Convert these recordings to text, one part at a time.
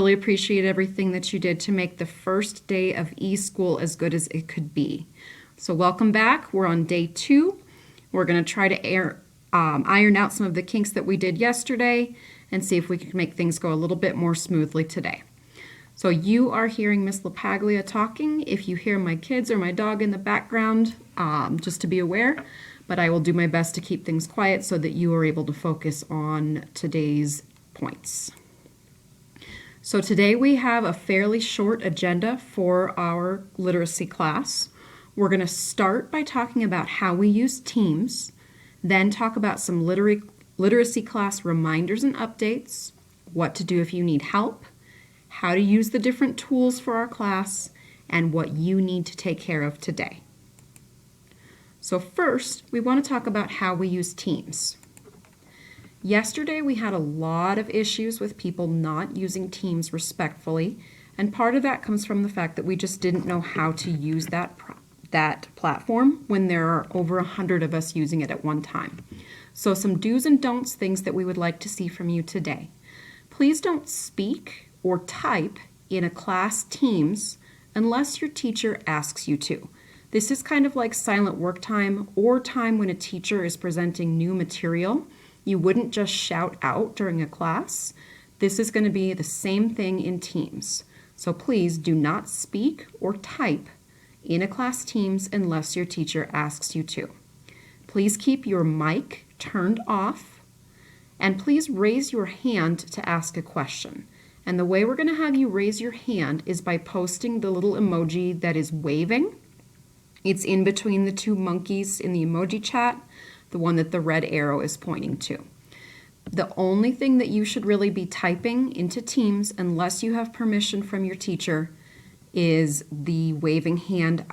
Really appreciate everything that you did to make the first day of eSchool as good as it could be. So welcome back. We're on day 2. We're going to try to iron out some of the kinks that we did yesterday and see if we can make things go a little bit more smoothly today. So you are hearing Miss LaPaglia talking. If you hear my kids or my dog in the background, just to be aware, but I will do my best to keep things quiet so that you are able to focus on today's points. So today we have a fairly short agenda for our literacy class. We're going to start by talking about how we use Teams, then talk about some literacy class reminders and updates, what to do if you need help, how to use the different tools for our class, and what you need to take care of today. So first, we want to talk about how we use Teams. Yesterday, we had a lot of issues with people not using Teams respectfully, and part of that comes from the fact that we just didn't know how to use that platform when there are over 100 of us using it at one time. So some do's and don'ts, things that we would like to see from you today. Please don't speak or type in a class Teams unless your teacher asks you to. This is kind of like silent work time or time when a teacher is presenting new material. You wouldn't just shout out during a class. This is going to be the same thing in Teams. So please do not speak or type in a class Teams unless your teacher asks you to. Please keep your mic turned off, and please raise your hand to ask a question. And the way we're going to have you raise your hand is by posting the little emoji that is waving. It's in between the two monkeys in the emoji chat, the one that the red arrow is pointing to. The only thing that you should really be typing into Teams, unless you have permission from your teacher, is the waving hand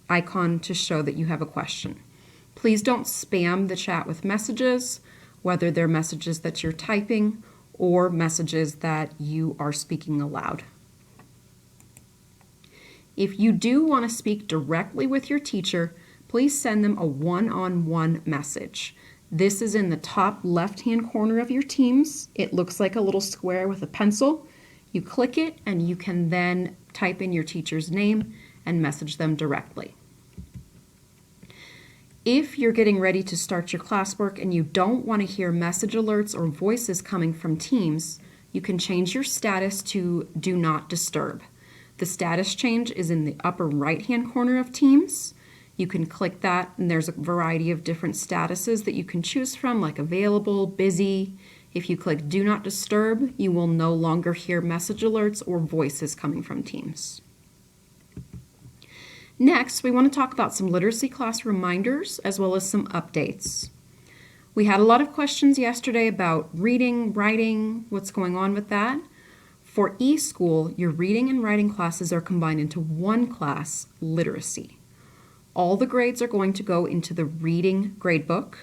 icon to show that you have a question. Please don't spam the chat with messages, whether they're messages that you're typing or messages that you are speaking aloud. If you do want to speak directly with your teacher, please send them a one-on-one message. This is in the top left-hand corner of your Teams. It looks like a little square with a pencil. You click it and you can then type in your teacher's name and message them directly. If you're getting ready to start your classwork and you don't want to hear message alerts or voices coming from Teams, you can change your status to Do Not Disturb. The status change is in the upper right-hand corner of Teams. You can click that and there's a variety of different statuses that you can choose from, like available, busy. If you click Do Not Disturb, you will no longer hear message alerts or voices coming from Teams. Next, we want to talk about some literacy class reminders as well as some updates. We had a lot of questions yesterday about reading, writing, what's going on with that. For eSchool, your reading and writing classes are combined into one class, literacy. All the grades are going to go into the reading gradebook.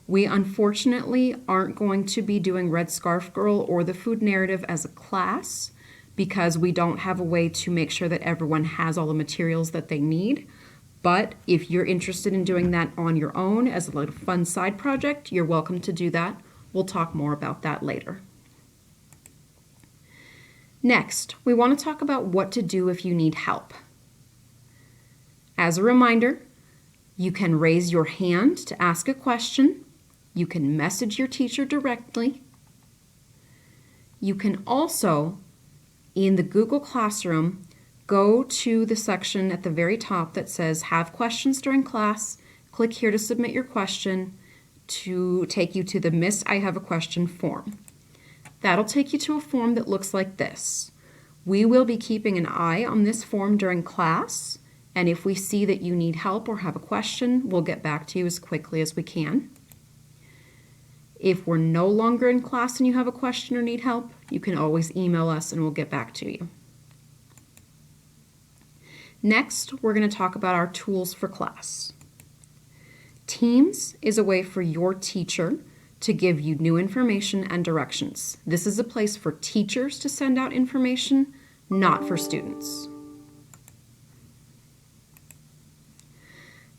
We unfortunately aren't going to be doing Red Scarf Girl or the food narrative as a class because we don't have a way to make sure that everyone has all the materials that they need. But if you're interested in doing that on your own as a little fun side project, you're welcome to do that. We'll talk more about that later. Next, we want to talk about what to do if you need help. As a reminder, you can raise your hand to ask a question. You can message your teacher directly. You can also, in the Google Classroom, go to the section at the very top that says Have Questions During Class. Click here to submit your question to take you to the Miss I Have a Question form. That'll take you to a form that looks like this. We will be keeping an eye on this form during class, and if we see that you need help or have a question, we'll get back to you as quickly as we can. If we're no longer in class and you have a question or need help, you can always email us and we'll get back to you. Next, we're going to talk about our tools for class. Teams is a way for your teacher to give you new information and directions. This is a place for teachers to send out information, not for students.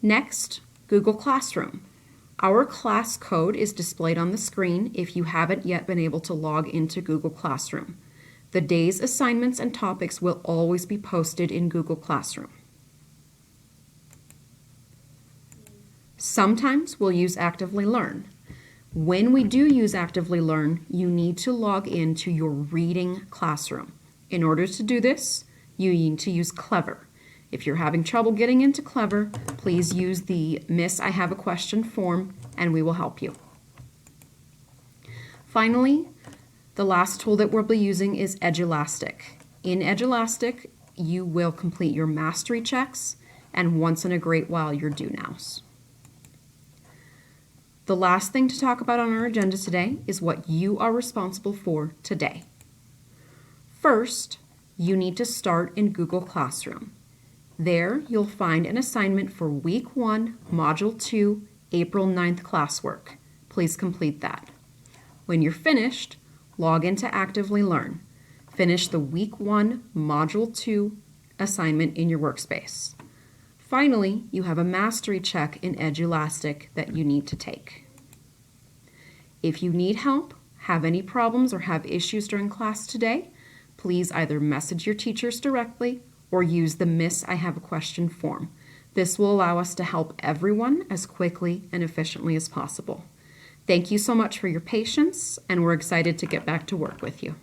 Next, Google Classroom. Our class code is displayed on the screen if you haven't yet been able to log into Google Classroom. The day's assignments and topics will always be posted in Google Classroom. Sometimes we'll use Actively Learn. When we do use Actively Learn, you need to log into your reading classroom. In order to do this, you need to use Clever. If you're having trouble getting into Clever, please use the Miss I Have a Question form and we will help you. Finally, the last tool that we'll be using is Edulastic. In Edulastic, you will complete your mastery checks and once in a great while your do nows. The last thing to talk about on our agenda today is what you are responsible for today. First, you need to start in Google Classroom. There, you'll find an assignment for Week 1, Module 2, April 9th classwork. Please complete that. When you're finished, log into Actively Learn. Finish the Week 1, Module 2 assignment in your workspace. Finally, you have a mastery check in Edulastic that you need to take. If you need help, have any problems, or have issues during class today, please either message your teachers directly or use the Miss I Have a Question form. This will allow us to help everyone as quickly and efficiently as possible. Thank you so much for your patience, and we're excited to get back to work with you.